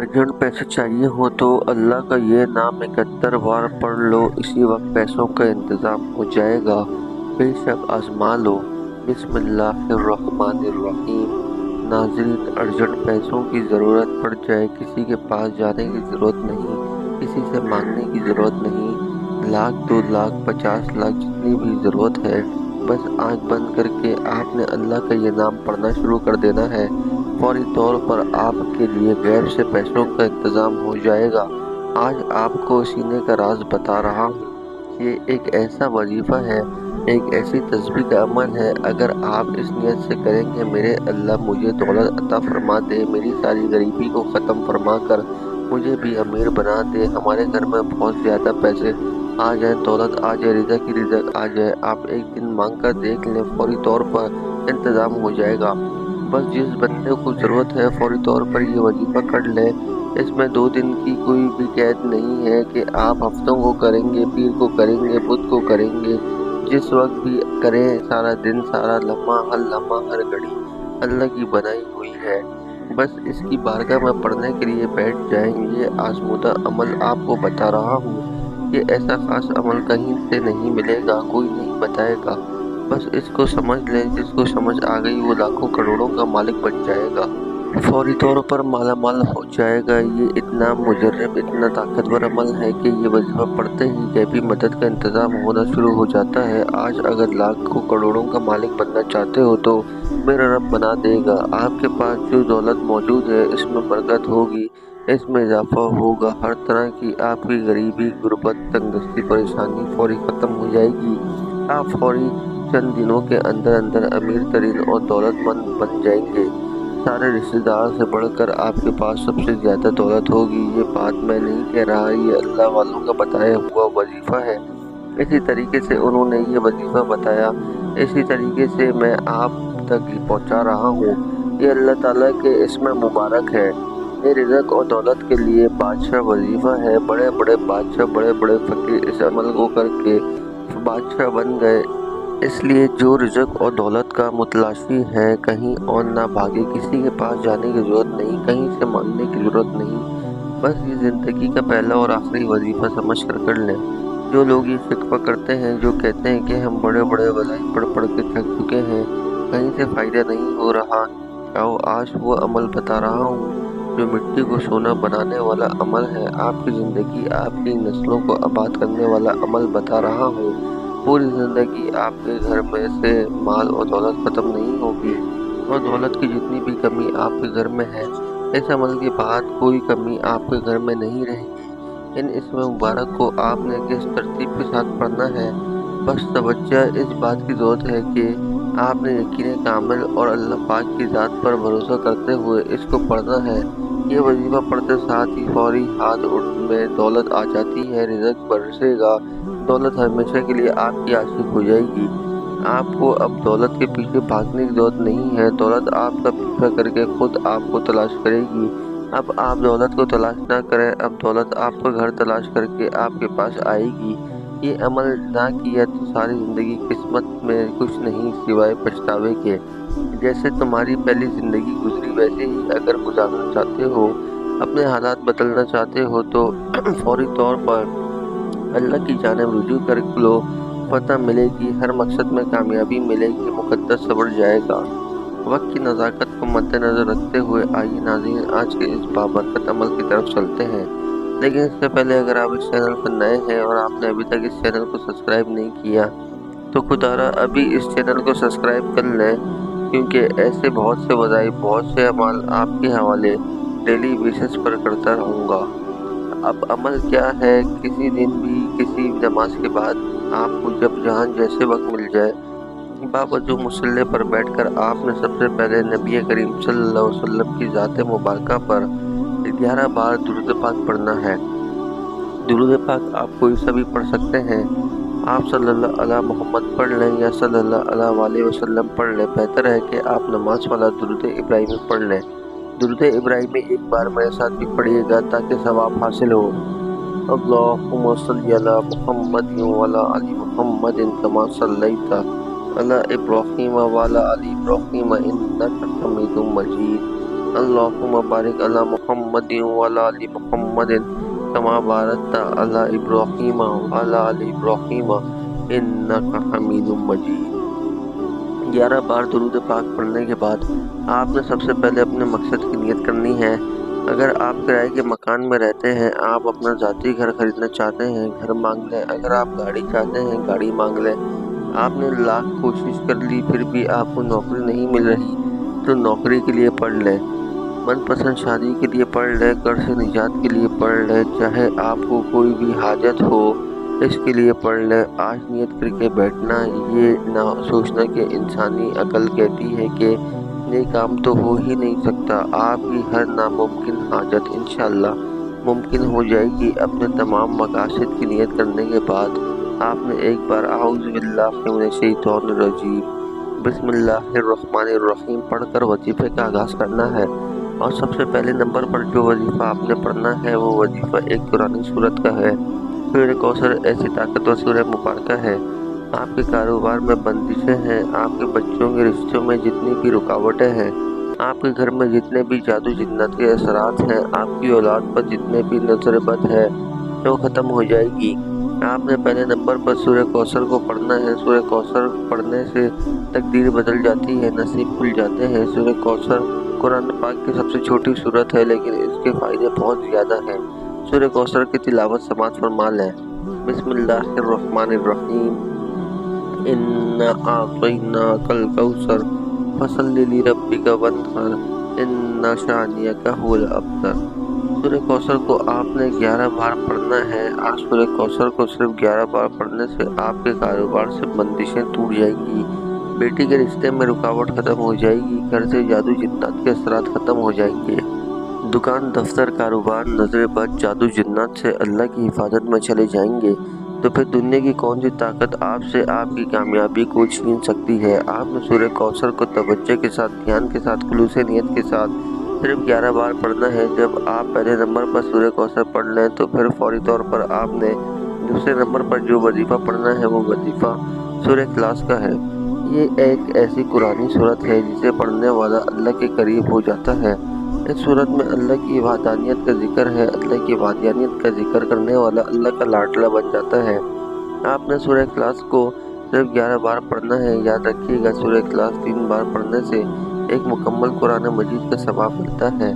Urgent پیسے چاہیے ہو تو اللہ کا یہ نام 71 بار پڑھ لو، اسی وقت پیسوں کا انتظام ہو جائے گا۔ بے شک آزما لو۔ بسم اللہ الرحمن الرحیم۔ ناظرین، ارجنٹ پیسوں کی ضرورت پڑ جائے، کسی کے پاس جانے کی ضرورت نہیں، کسی سے مانگنے کی ضرورت نہیں۔ 1,00,000 2,00,000 50 لاکھ جتنی بھی ضرورت ہے، بس آنکھ بند کر کے آپ نے اللہ کا یہ نام پڑھنا شروع کر دینا ہے۔ فوری طور پر آپ کے لیے غیب سے پیسوں کا انتظام ہو جائے گا۔ آج آپ کو سینے کا راز بتا رہا ہوں۔ یہ ایک ایسا وظیفہ ہے، ایک ایسی تسبیح کا عمل ہے، اگر آپ اس نیت سے کریں کہ میرے اللہ مجھے دولت عطا فرما دے، میری ساری غریبی کو ختم فرما کر مجھے بھی امیر بنا دے، ہمارے گھر میں بہت زیادہ پیسے آ جائیں، دولت آ جائے، رزق ہی رزق آ جائے۔ آپ ایک دن مانگ کر دیکھ لیں، فوری طور پر انتظام ہو جائے گا۔ بس جس بندے کو ضرورت ہے فوری طور پر یہ وظیفہ کر لے۔ اس میں 2 دن کی کوئی بھی قید نہیں ہے کہ آپ ہفتوں کو کریں گے، پیر کو کریں گے، بدھ کو کریں گے، جس وقت بھی کریں۔ سارا دن، سارا لمحہ ہر گھڑی اللہ کی بنائی ہوئی ہے۔ بس اس کی بارگاہ میں پڑھنے کے لیے بیٹھ جائیں۔ یہ آزمودہ عمل آپ کو بتا رہا ہوں، یہ ایسا خاص عمل کہیں سے نہیں ملے گا، کوئی نہیں بتائے گا۔ بس اس کو سمجھ لیں، جس کو سمجھ آ گئی وہ لاکھوں کروڑوں کا مالک بن جائے گا، فوری طور پر مالا مال ہو جائے گا۔ یہ اتنا مجرب، اتنا طاقتور عمل ہے کہ یہ وظیفہ پڑھتے ہی غیبی مدد کا انتظام ہونا شروع ہو جاتا ہے۔ آج اگر لاکھوں کروڑوں کا مالک بننا چاہتے ہو تو میرا رب بنا دے گا۔ آپ کے پاس جو دولت موجود ہے اس میں برکت ہوگی، اس میں اضافہ ہوگا، ہر طرح کی آپ کی غریبی، غربت، تنگ دستی، پریشانی فوری ختم ہو جائے گی۔ آپ فوری چند دنوں کے اندر امیر ترین اور دولت مند بن جائیں گے۔ سارے رشتہ دار سے بڑھ کر آپ کے پاس سب سے زیادہ دولت ہوگی۔ یہ بات میں نہیں کہہ رہا، یہ اللہ والوں کا بتایا ہوا وظیفہ ہے۔ اسی طریقے سے انہوں نے یہ وظیفہ بتایا، اسی طریقے سے میں آپ تک پہنچا رہا ہوں۔ یہ اللہ تعالیٰ کے اسم مبارک ہے۔ یہ رزق اور دولت کے لیے بادشاہ وظیفہ ہے۔ بڑے بڑے بادشاہ، بڑے بڑے فقیر اس عمل کو کر کے بادشاہ بن گئے۔ اس لیے جو رزق اور دولت کا متلاشی ہے، کہیں اور نہ بھاگے، کسی کے پاس جانے کی ضرورت نہیں، کہیں سے مانگنے کی ضرورت نہیں۔ بس یہ زندگی کا پہلا اور آخری وظیفہ سمجھ کر لیں۔ جو لوگ یہ شکوہ کرتے ہیں، جو کہتے ہیں کہ ہم بڑے بڑے وظائف پڑھ کے تھک چکے ہیں، کہیں سے فائدہ نہیں ہو رہا، آؤ آج وہ عمل بتا رہا ہوں جو مٹی کو سونا بنانے والا عمل ہے۔ آپ کی زندگی، آپ کی نسلوں کو آباد کرنے والا عمل بتا رہا ہوں۔ پوری زندگی آپ کے گھر میں سے مال اور دولت ختم نہیں ہوگی، اور دولت کی جتنی بھی کمی آپ کے گھر میں ہے، اس عمل کے بعد کوئی کمی آپ کے گھر میں نہیں رہے گی۔ ان اسم مبارک کو آپ نے کس ترتیب کے ساتھ پڑھنا ہے؟ بس توجہ اس بات کی ضرورت ہے کہ آپ نے یقین کامل اور اللہ پاک کی ذات پر بھروسہ کرتے ہوئے اس کو پڑھنا ہے۔ یہ وظیفہ پڑھتے ساتھ ہی فوری ہاتھ میں دولت آ جاتی ہے، رزق برسے گا، دولت ہمیشہ کے لیے آپ کی عاشق ہو جائے گی۔ آپ کو اب دولت کے پیچھے بھاگنے کی ضرورت نہیں ہے، دولت آپ کا پیچھا کر کے خود آپ کو تلاش کرے گی۔ اب آپ دولت کو تلاش نہ کریں، اب دولت آپ کا گھر تلاش کر کے آپ کے پاس آئے گی۔ یہ عمل نہ کیا تو ساری زندگی قسمت میں کچھ نہیں سوائے پچھتاوے کے۔ جیسے تمہاری پہلی زندگی گزری ویسے ہی اگر گزارنا چاہتے ہو، اپنے حالات بدلنا چاہتے ہو تو فوری طور پر اللہ کی جانب رجوع کر لو، فتح ملے گی، ہر مقصد میں کامیابی ملے گی، مقدس صبر جائے گا۔ وقت کی نزاکت کو مد نظر رکھتے ہوئے آئیے ناظرین آج کے اس بابرکت عمل کی طرف چلتے ہیں۔ لیکن اس سے پہلے اگر آپ اس چینل پر نئے ہیں اور آپ نے ابھی تک اس چینل کو سبسکرائب نہیں کیا تو خدارا ابھی اس چینل کو سبسکرائب کر لیں، کیونکہ ایسے بہت سے وظائف، بہت سے اعمال آپ کے حوالے ڈیلی بیسس پر کرتا رہوں گا۔ اب عمل کیا ہے؟ کسی دن بھی کسی نماز کے بعد آپ کو جب جہاں جیسے وقت مل جائے، باوضو مصلی پر بیٹھ کر آپ نے سب سے پہلے نبی کریم صلی اللہ علیہ وسلم کی ذات مبارکہ پر 11 بار درود پاک پڑھنا ہے۔ درود پاک آپ کوئی سا بھی پڑھ سکتے ہیں، آپ صلی اللہ علیہ محمد پڑھ لیں یا صلی اللہ علیہ وسلم پڑھ لیں، بہتر ہے کہ آپ نماز والا درود ابراہیمی پڑھ لیں۔ درود ابراہیمی ایک بار میرے ساتھ بھی پڑھیے گا تاکہ ثواب حاصل ہو۔ اللہم صلی علی محمد وعلی آل محمد کما صلیت علی ابراہیم وعلی آل ابراہیم انک حمید مجید۔ अल्लाहुम्मा बारिक अला मुहम्मदिन व अला आलि मुहम्मदिन कमा बारकता अला इब्राहीम व अला आलि इब्राहीम इन्नका हमीदुम मजीद। 11 बार दुरूद पाक पढ़ने के बाद आपने सबसे पहले अपने मकसद की नियत करनी है। अगर आप किराए के मकान में रहते हैं, आप अपना ज़ाती घर खरीदना चाहते हैं, घर मांग लें। अगर आप गाड़ी चाहते हैं, गाड़ी मांग लें। आपने लाख कोशिश कर ली फिर भी आपको नौकरी नहीं मिल रही तो नौकरी के लिए पढ़ लें। मनपसंद शादी के लिए पढ़ लें, कर्ज से निजात के लिए पढ़ लें। चाहे आपको कोई भी हाजत हो इसके लिए पढ़ लें। आज नियत करके बैठना, ये ना सोचना कि इंसानी अकल कहती है कि ये काम तो हो ही नहीं सकता। आपकी हर नामुमकिन हाजत इंशाअल्लाह मुमकिन हो जाएगी। अपने तमाम मकासद की नियत करने के बाद आपने एक बार आऊज़ु बिल्लाहि मिनश शैतानिर रजीम बिस्मिल्लाहिर्रहमानिर्रहीम पढ़कर वजीफे का आगाज़ करना है। और सबसे पहले नंबर पर जो वजीफ़ा आपने पढ़ना है वो वजीफ़ा एक कुरानी सूरत का है। सूरह कौसर ऐसी ताकतवर सूरह मुबारक है। आपके कारोबार में बंदिशें हैं, आपके बच्चों के रिश्तों में जितनी भी रुकावटें हैं, आपके घर में जितने भी जादू जिन्नत के असरात हैं, आपकी औलाद पर जितने भी नजर बद है वो ख़त्म हो जाएगी। आपने पहले नंबर पर सूरह कौसर को पढ़ना है। सूरह कौसर पढ़ने से तकदीर बदल जाती है, नसीब खुल जाते हैं। सूरह कौसर कुरान पाक की सबसे छोटी सूरत है लेकिन इसके फ़ायदे बहुत ज़्यादा हैं। सूरह कौसर की तिलावत समाअत फरमा लें। बिस्मिल्लाहिर्रहमानिर्रहीम इन्ना आतैनाकल कौसर फसल्लि लिरब्बिका वन्हर इन्ना शानियका हुवल अब्तर। सूरह कौसर को आपने 11 बार पढ़ना है। आज सूरह कौसर को सिर्फ 11 बार पढ़ने से आपके कारोबार से बंदिशें टूट जाएंगी, बेटी के रिश्ते में रुकावट ख़त्म हो जाएगी, घर से जादू जिन्नात के असरात ख़त्म हो जाएंगे। दुकान, दफ्तर, कारोबार नजर बद जादू जिन्नात से अल्लाह की हिफाजत में चले जाएंगे। तो फिर दुनिया की कौन सी ताकत आपसे आपकी कामयाबी को छीन सकती है। आपने सूरह कौसर को तवज्जो के साथ, ध्यान के साथ, खुलूस नियत के साथ सिर्फ 11 बार पढ़ना है। जब आप पहले नंबर पर सूरह कौसर पढ़ लें तो फिर फौरी तौर पर आपने दूसरे नंबर पर जो वजीफ़ा पढ़ना है वो वजीफ़ा सूरह इखलास का है। ये एक ऐसी कुरानी सूरत है जिसे पढ़ने वाला अल्लाह के करीब हो जाता है। इस सूरत में अल्लाह की वहदानियत का जिक्र है। अल्लाह की वहदानियत का जिक्र करने वाला अल्लाह का लाडला बन जाता है। आपने सूरह इखलास को सिर्फ 11 बार पढ़ना है। याद रखिएगा, सूरह इखलास 3 बार पढ़ने से एक मुकम्मल कुरान मजीद का सवाब मिलता है।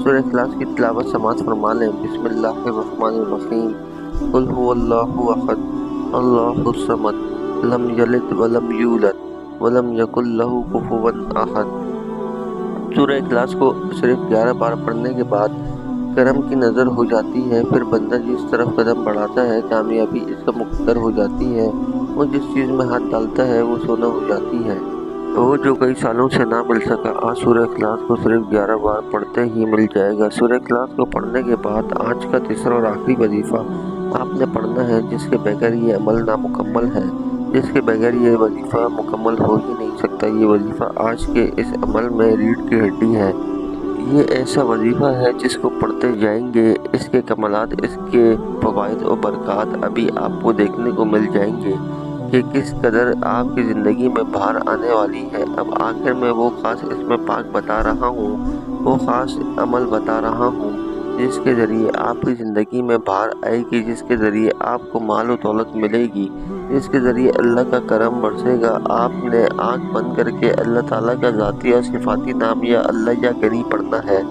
सूरह इखलास की तिलावत समाअत फरमा लें। बिस्मिल्लाहिर्रहमानिर्रहीम कुल हुवल्लाहु अहद अल्लाहुस समद लम यलिद वलम यूलद वलम यकुल लहू कुफुवन अहद। सूरह इखलास को सिर्फ 11 बार पढ़ने के बाद करम की नज़र हो जाती है। फिर बंदा जिस तरफ कदम बढ़ाता है कामयाबी इसका मुक़द्दर हो जाती है। वो जिस चीज़ में हाथ डालता है वो सोना हो जाती है। वो जो कई सालों से ना मिल सका आज सूरह इखलास को सिर्फ 11 बार पढ़ते ही मिल जाएगा। सूरह इखलास को पढ़ने के बाद आज का तीसरा और आखिरी वजीफ़ा आपने पढ़ना है, जिसके बगैर ये अमल नामुकम्मल है, जिसके बगैर ये वजीफ़ा मुकम्मल हो ही नहीं सकता। ये वजीफ़ा आज के इस अमल में रीढ़ की हड्डी है। ये ऐसा वजीफ़ा है जिसको पढ़ते जाएंगे इसके कमालात, इसके फ़वाइद और बरक़ात अभी आपको देखने को मिल जाएंगे कि किस कदर आपकी ज़िंदगी में बाहर आने वाली है। अब आखिर में वो ख़ास इसमें पाक बता रहा हूँ, वो ख़ास अमल बता रहा हूँ जिसके ज़रिए आपकी ज़िंदगी में बाहर आएगी, जिसके ज़रिए आपको माल और दौलत मिलेगी, जिसके ज़रिए अल्लाह का करम बरसेगा। आपने आँख बंद करके अल्लाह ताला का ज़ाती और सिफाती नाम या अल्लाह या गनी पढ़ना है।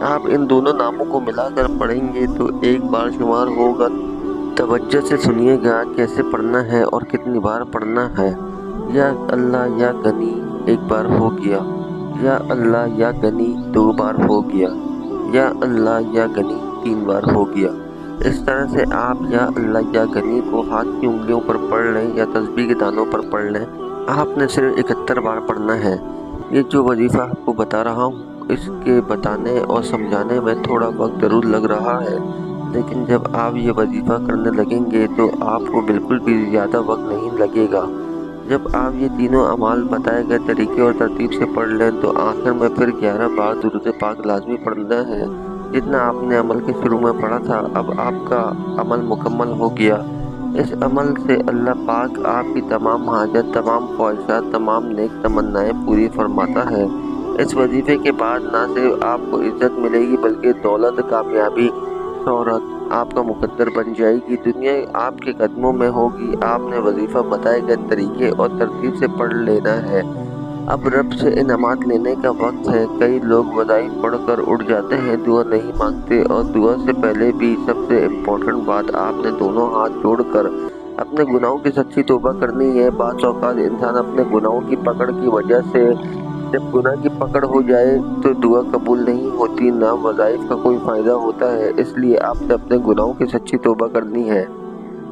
आप इन दोनों नामों को मिलाकर पढ़ेंगे तो एक बार शुमार होगा। तवज्जो से सुनिएगा कैसे पढ़ना है और कितनी बार पढ़ना है। या अल्लाह या गनी एक बार हो गया, या अल्लाह या गनी 2 बार हो गया, या अल्लाह या गनी 3 बार हो गया। इस तरह से आप या अल्लाह या गनी को हाथ की उंगलियों पर पढ़ लें या तस्बीह के दानों पर पढ़ लें। आपने सिर्फ 71 बार पढ़ना है। ये जो वजीफ़ा आपको बता रहा हूँ इसके बताने और समझाने में थोड़ा वक्त ज़रूर लग रहा है, लेकिन जब आप ये वजीफ़ा करने लगेंगे तो आपको बिल्कुल भी ज़्यादा वक्त नहीं लगेगा। जब आप ये तीनों अमाल बताए गए तरीके और तरतीब से पढ़ लें तो आखिर में फिर 11 बार दुरूद पाक लाजमी पढ़ना है। जितना आपने अमल के शुरू में पढ़ा था अब आपका अमल मुकम्मल हो गया। इस अमल से अल्लाह पाक आपकी तमाम हाजत, तमाम ख्वाहिशात, तमाम नेक तमन्नाएँ पूरी फरमाता है। इस वजीफे के बाद ना सिर्फ आपको इज्जत मिलेगी बल्कि दौलत, कामयाबी, शोहरत आपका मुकद्दर बन जाएगी। दुनिया आपके कदमों में होगी। आपने वजीफा बताए गए तरीके और तरतीब से पढ़ लेना है। अब रब से इनामात लेने का वक्त है। कई लोग वज़ाइफ पढ़कर उठ जाते हैं, दुआ नहीं मांगते। और दुआ से पहले भी सबसे इम्पोर्टेंट बात, आपने दोनों हाथ जोड़कर अपने गुनाहों की सच्ची तौबा करनी है। बाज़ औक़ात इंसान अपने गुनाहों की पकड़ की वजह से, जब गुनाह की पकड़ हो जाए तो दुआ कबूल नहीं होती, ना वज़ाइफ का कोई फ़ायदा होता है। इसलिए आपने अपने गुनाहों की सच्ची तौबा करनी है।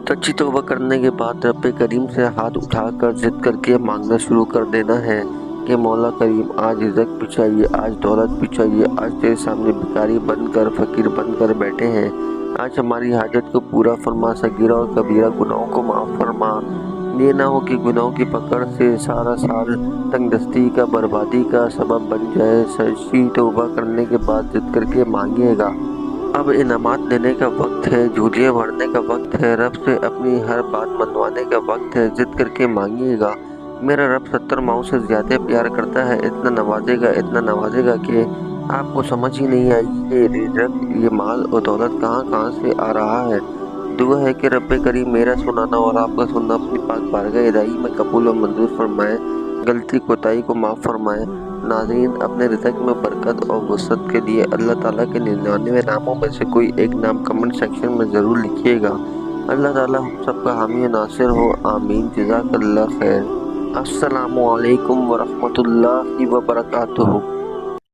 सच्ची तौबा करने के बाद रब करीम से हाथ उठाकर जिद करके मांगना शुरू कर देना है कि मौला करीम, आज इज़्ज़त भी चाहिए, आज दौलत भी चाहिए। आज तेरे सामने भिखारी बनकर, फ़कीर बनकर बैठे हैं। आज हमारी हाजत को पूरा फरमा, सगीरा और कबीरा गुनाहों को माफ़ फरमा। ये ना हो कि गुनाहों की पकड़ से सारा साल तंगदस्ती का, बर्बादी का सबब बन जाए। सच्ची तौबा करने के बाद जिद करके मांगिएगा। अब इनामात देने का वक्त है, झूलियाँ भरने का वक्त है, रब से अपनी हर बात मनवाने का वक्त है। जिद करके मांगिएगा। मेरा रब 70 माओं से ज़्यादा प्यार करता है। इतना नवाजेगा कि आपको समझ ही नहीं आएगी कि रिज़्क़, ये माल और दौलत कहाँ से आ रहा है। दुआ है कि रब करीम मेरा सुनाना और आपका सुनना अपनी पाक बारगाह इलाही में कबूल और मंजूर फरमाए। गलती कोताही को माफ़ फरमाए। नाज़रीन, अपने रिज़्क़ में बरकत और वसअत के लिए अल्लाह ताला के 99 नामों में से कोई एक नाम कमेंट सेक्शन में ज़रूर लिखिएगा। अल्लाह ताला हम सबका हामी और नासिर हो। आमीन। जज़ाकल्लाह खैर। अस्सलामु अलैकुम वरहमतुल्लाहि वबरकातुहू।